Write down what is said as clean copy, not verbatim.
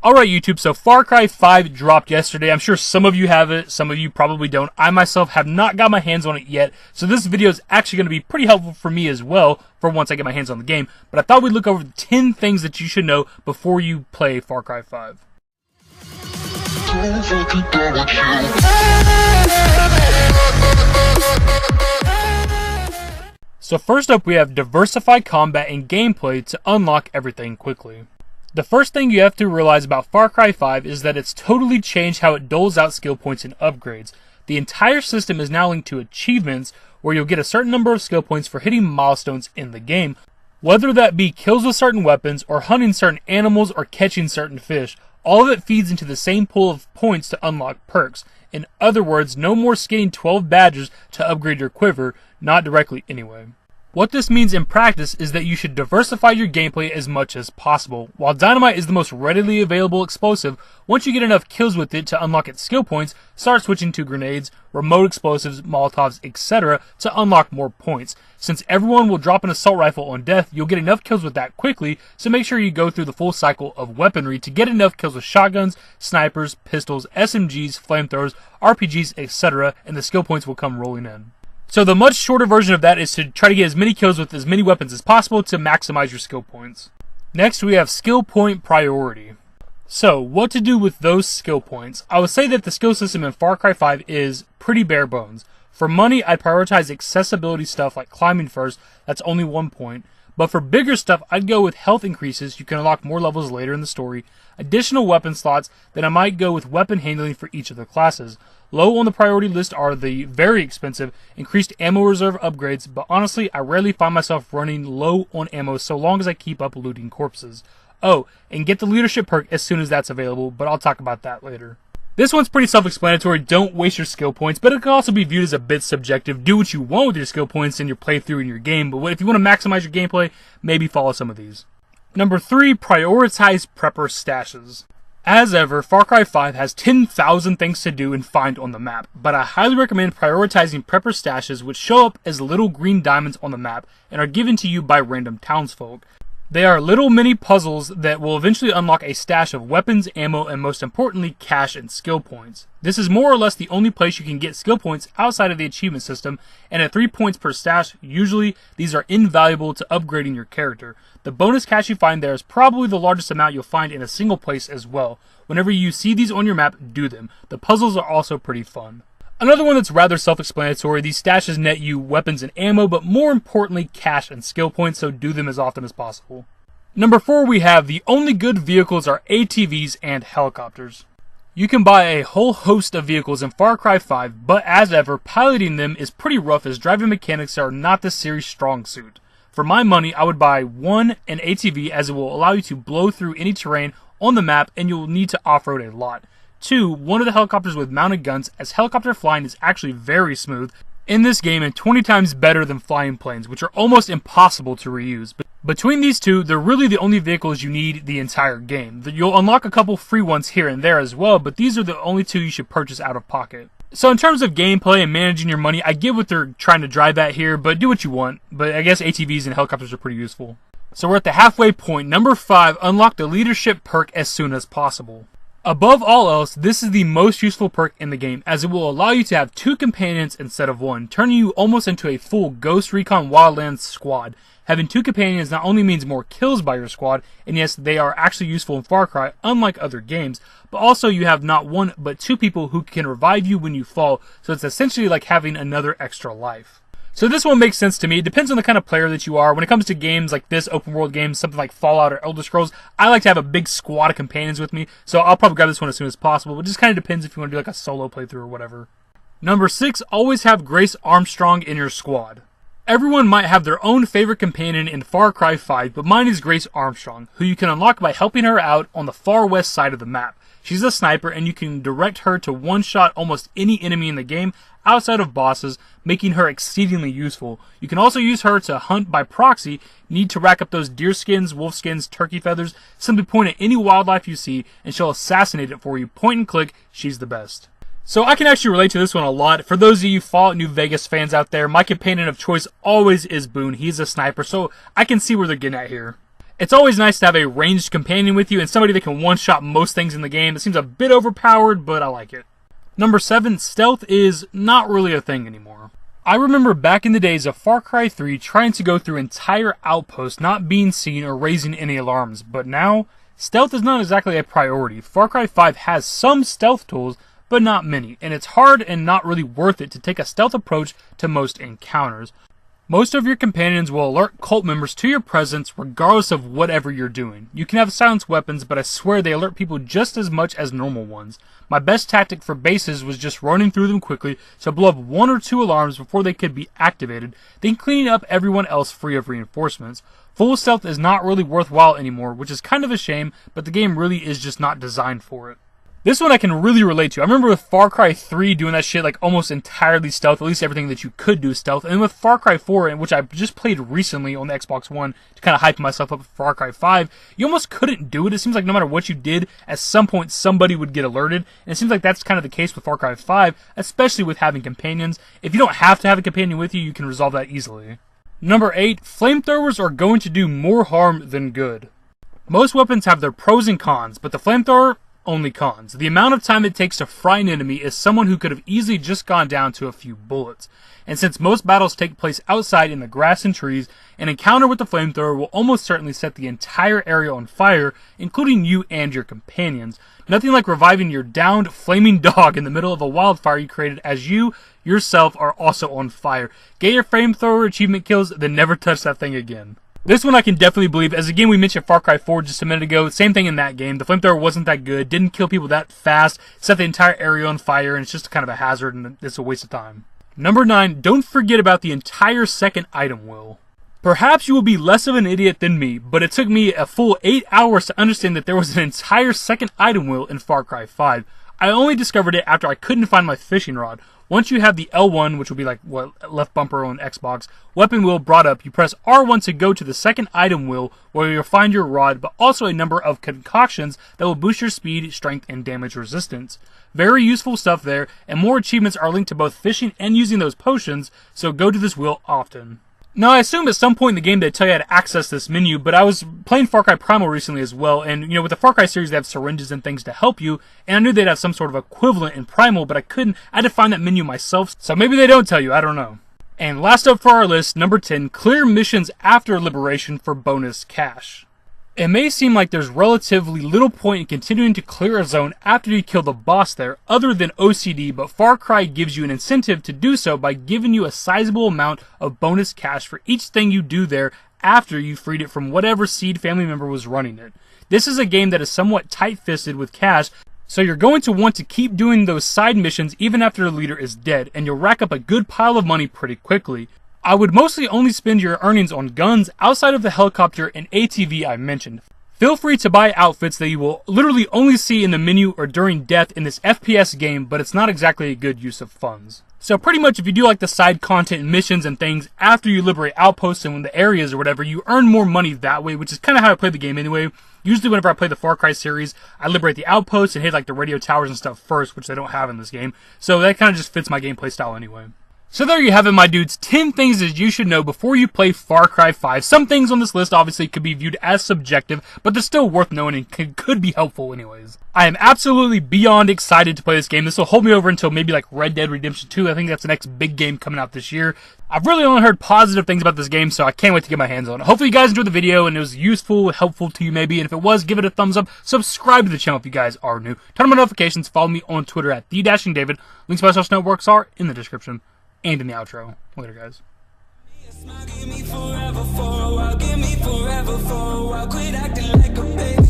Alright YouTube, so Far Cry 5 dropped yesterday. I'm sure some of you have it, some of you probably don't. I myself have not got my hands on it yet, so this video is actually going to be pretty helpful for me as well, for once I get my hands on the game. But I thought we'd look over 10 things that you should know before you play Far Cry 5. So first up we have Diversify Combat and gameplay to unlock everything quickly. The first thing you have to realize about Far Cry 5 is that it's totally changed how it doles out skill points and upgrades. The entire system is now linked to achievements, where you'll get a certain number of skill points for hitting milestones in the game, whether that be kills with certain weapons, or hunting certain animals, or catching certain fish. All of it feeds into the same pool of points to unlock perks. In other words, no more skinning 12 badges to upgrade your quiver, not directly anyway. What this means in practice is that you should diversify your gameplay as much as possible. While dynamite is the most readily available explosive, once you get enough kills with it to unlock its skill points, start switching to grenades, remote explosives, molotovs, etc. to unlock more points. Since everyone will drop an assault rifle on death, you'll get enough kills with that quickly, so make sure you go through the full cycle of weaponry to get enough kills with shotguns, snipers, pistols, SMGs, flamethrowers, RPGs, etc. and the skill points will come rolling in. So the much shorter version of that is to try to get as many kills with as many weapons as possible to maximize your skill points. Next we have skill point priority. So what to do with those skill points? I would say that the skill system in Far Cry 5 is pretty bare bones. For money, I'd prioritize accessibility stuff like climbing first, that's only 1 point. But for bigger stuff, I'd go with health increases, you can unlock more levels later in the story, additional weapon slots, then I might go with weapon handling for each of the classes. Low on the priority list are the very expensive increased ammo reserve upgrades, but honestly, I rarely find myself running low on ammo so long as I keep up looting corpses. Oh, and get the leadership perk as soon as that's available, but I'll talk about that later. This one's pretty self-explanatory, don't waste your skill points, but it can also be viewed as a bit subjective. Do what you want with your skill points in your playthrough in your game, but if you want to maximize your gameplay, maybe follow some of these. Number 3, prioritize prepper stashes. As ever, Far Cry 5 has 10,000 things to do and find on the map, but I highly recommend prioritizing prepper stashes, which show up as little green diamonds on the map and are given to you by random townsfolk. They are little mini puzzles that will eventually unlock a stash of weapons, ammo, and most importantly, cash and skill points. This is more or less the only place you can get skill points outside of the achievement system, and at 3 points per stash, usually these are invaluable to upgrading your character. The bonus cash you find there is probably the largest amount you'll find in a single place as well. Whenever you see these on your map, do them. The puzzles are also pretty fun. Another one that's rather self-explanatory, these stashes net you weapons and ammo, but more importantly cash and skill points, so do them as often as possible. Number 4 we have the only good vehicles are ATVs and helicopters. You can buy a whole host of vehicles in Far Cry 5, but as ever, piloting them is pretty rough as driving mechanics are not the series' strong suit. For my money, I would buy 1, an ATV, as it will allow you to blow through any terrain on the map and you'll need to off-road a lot. 2, one of the helicopters with mounted guns, as helicopter flying is actually very smooth in this game and 20 times better than flying planes, which are almost impossible to reuse. But between these two, they're really the only vehicles you need the entire game. You'll unlock a couple free ones here and there as well, but these are the only 2 you should purchase out of pocket. So in terms of gameplay and managing your money, I get what they're trying to drive at here, but do what you want. But I guess ATVs and helicopters are pretty useful. So we're at the halfway point. Number 5, unlock the leadership perk as soon as possible. Above all else, this is the most useful perk in the game, as it will allow you to have 2 companions instead of 1, turning you almost into a full Ghost Recon Wildlands squad. Having 2 companions not only means more kills by your squad, and yes, they are actually useful in Far Cry, unlike other games, but also you have not 1 but 2 people who can revive you when you fall, so it's essentially like having another extra life. So this one makes sense to me. It depends on the kind of player that you are. When it comes to games like this, open world games, something like Fallout or Elder Scrolls, I like to have a big squad of companions with me, so I'll probably grab this one as soon as possible. It just kind of depends if you want to do like a solo playthrough or whatever. Number 6, always have Grace Armstrong in your squad. Everyone might have their own favorite companion in Far Cry 5, but mine is Grace Armstrong, who you can unlock by helping her out on the far west side of the map. She's a sniper, and you can direct her to one-shot almost any enemy in the game outside of bosses, making her exceedingly useful. You can also use her to hunt by proxy. Need to rack up those deer skins, wolf skins, turkey feathers. Simply point at any wildlife you see, and she'll assassinate it for you. Point and click, she's the best. So I can actually relate to this one a lot. For those of you Fallout New Vegas fans out there, my companion of choice always is Boone. He's a sniper, so I can see where they're getting at here. It's always nice to have a ranged companion with you and somebody that can one-shot most things in the game. It seems a bit overpowered, but I like it. Number 7, stealth is not really a thing anymore. I remember back in the days of Far Cry 3 trying to go through entire outposts not being seen or raising any alarms, but now, stealth is not exactly a priority. Far Cry 5 has some stealth tools, but not many, and it's hard and not really worth it to take a stealth approach to most encounters. Most of your companions will alert cult members to your presence regardless of whatever you're doing. You can have silenced weapons, but I swear they alert people just as much as normal ones. My best tactic for bases was just running through them quickly to blow up 1 or 2 alarms before they could be activated, then cleaning up everyone else free of reinforcements. Full stealth is not really worthwhile anymore, which is kind of a shame, but the game really is just not designed for it. This one I can really relate to. I remember with Far Cry 3 doing that shit like almost entirely stealth, at least everything that you could do stealth. And with Far Cry 4, which I just played recently on the Xbox One to kind of hype myself up for Far Cry 5, you almost couldn't do it. It seems like no matter what you did, at some point somebody would get alerted. And it seems like that's kind of the case with Far Cry 5, especially with having companions. If you don't have to have a companion with you, you can resolve that easily. Number 8, flamethrowers are going to do more harm than good. Most weapons have their pros and cons, but the flamethrower, only cons. The amount of time it takes to fry an enemy is someone who could have easily just gone down to a few bullets. And since most battles take place outside in the grass and trees, an encounter with the flamethrower will almost certainly set the entire area on fire, including you and your companions. Nothing like reviving your downed flaming dog in the middle of a wildfire you created as you yourself are also on fire. Get your flamethrower achievement kills, then never touch that thing again. This one I can definitely believe, as again we mentioned Far Cry 4 just a minute ago, same thing in that game. The flamethrower wasn't that good, didn't kill people that fast, set the entire area on fire, and it's just kind of a hazard and it's a waste of time. Number 9, don't forget about the entire second item wheel. Perhaps you will be less of an idiot than me, but it took me a full 8 hours to understand that there was an entire second item wheel in Far Cry 5. I only discovered it after I couldn't find my fishing rod. Once you have the L1, which will be like left bumper on Xbox, weapon wheel brought up, you press R1 to go to the second item wheel where you'll find your rod, but also a number of concoctions that will boost your speed, strength, and damage resistance. Very useful stuff there, and more achievements are linked to both fishing and using those potions, so go to this wheel often. Now, I assume at some point in the game they tell you how to access this menu, but I was playing Far Cry Primal recently as well, and with the Far Cry series they have syringes and things to help you, and I knew they'd have some sort of equivalent in Primal, but I had to find that menu myself, so maybe they don't tell you, I don't know. And last up for our list, number 10, clear missions after liberation for bonus cash. It may seem like there's relatively little point in continuing to clear a zone after you kill the boss there, other than OCD, but Far Cry gives you an incentive to do so by giving you a sizable amount of bonus cash for each thing you do there after you freed it from whatever seed family member was running it. This is a game that is somewhat tight-fisted with cash, so you're going to want to keep doing those side missions even after the leader is dead, and you'll rack up a good pile of money pretty quickly. I would mostly only spend your earnings on guns outside of the helicopter and ATV I mentioned. Feel free to buy outfits that you will literally only see in the menu or during death in this FPS game, but it's not exactly a good use of funds. So pretty much if you do like the side content and missions and things after you liberate outposts and the areas or whatever, you earn more money that way, which is kind of how I play the game anyway. Usually whenever I play the Far Cry series, I liberate the outposts and hit like the radio towers and stuff first, which they don't have in this game. So that kind of just fits my gameplay style anyway. So there you have it, my dudes. 10 things that you should know before you play Far Cry 5. Some things on this list obviously could be viewed as subjective, but they're still worth knowing and could be helpful anyways. I am absolutely beyond excited to play this game. This will hold me over until maybe like Red Dead Redemption 2. I think that's the next big game coming out this year. I've really only heard positive things about this game, so I can't wait to get my hands on it. Hopefully you guys enjoyed the video and it was useful, helpful to you maybe, and if it was, give it a thumbs up. Subscribe to the channel if you guys are new. Turn on my notifications. Follow me on Twitter at TheDashingDavid. Links to my social networks are in the description and in the outro. Later, guys. Give me forever for a while, give me forever for a while, quit acting like a baby.